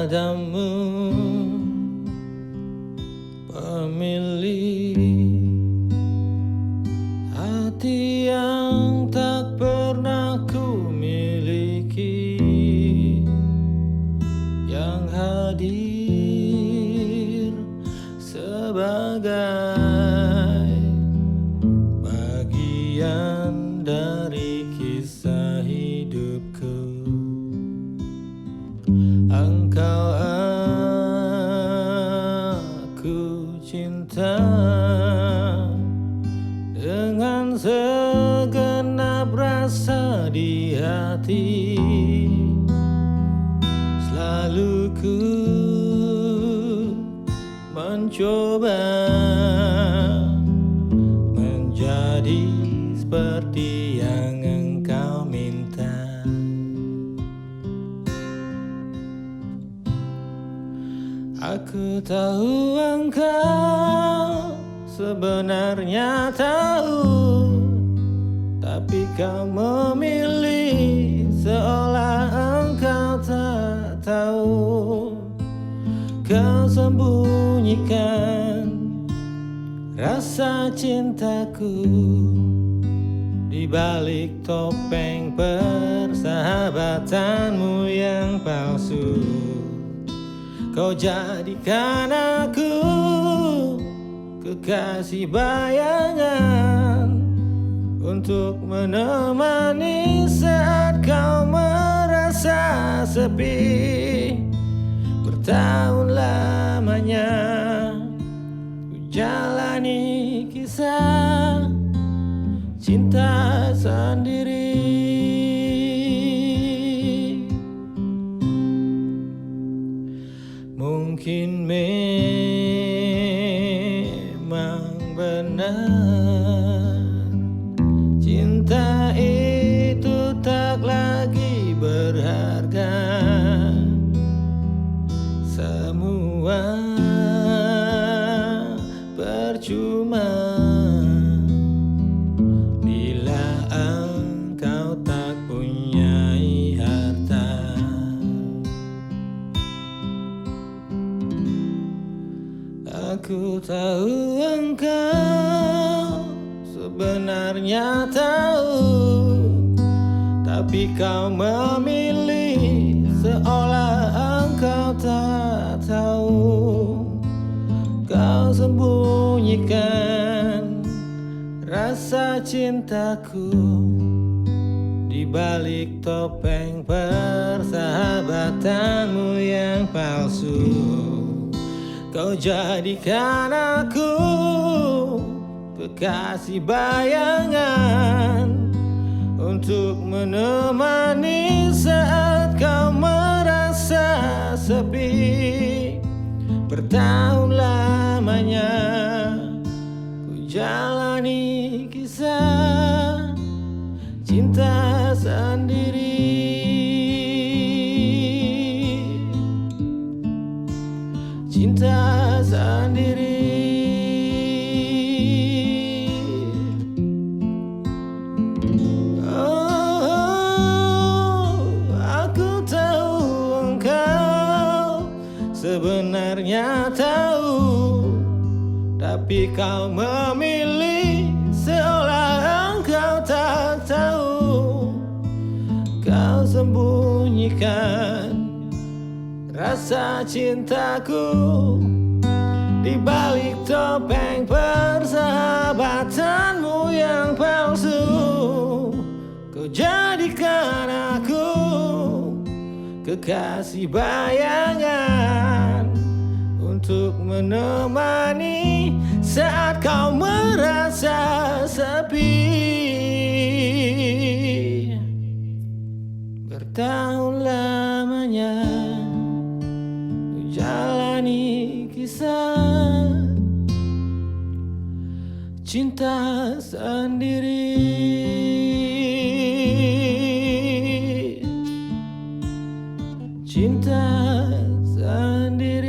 padamu, pemilik hati yang tak pernah ku miliki, yang hadir sebagai bagian dari kisah hidupku. Engkau aku cinta dengan segenap rasa di hati. Selalu ku mencoba menjadi seperti yang engkau minta. Aku tahu engkau sebenarnya tahu, tapi kau memilih seolah engkau tak tahu. Kau sembunyikan rasa cintaku di balik topeng persahabatanmu yang palsu. Kau jadikan aku kekasih bayangan untuk menemani saat kau merasa sepi. Bertahun lamanya ku jalani kisah cinta sendiri. Mungkin memang benar cinta itu tak lagi berharga. Semua percuma bila engkau tak punyai harta. Aku tahu engkau sebenarnya tahu, tapi kau memilih seolah engkau tak tahu. Kau sembunyikan rasa cintaku di balik topeng persahabatanmu yang palsu. Kau jadikan aku kekasih bayangan untuk menemani saat kau merasa sepi. Bertahun lamanya ku jalani kisah cinta sendiri. Cinta sendiri. Oh, aku tahu engkau sebenarnya tahu, tapi kau memilih seolah engkau tak tahu. Kau sembunyikan rasa cintaku di balik topeng persahabatanmu yang palsu. Kau jadikan aku kekasih bayangan untuk menemani saat kau merasa sepi. Bertahun lamanya ku jalani kisah cinta sendiri. Cinta sendiri.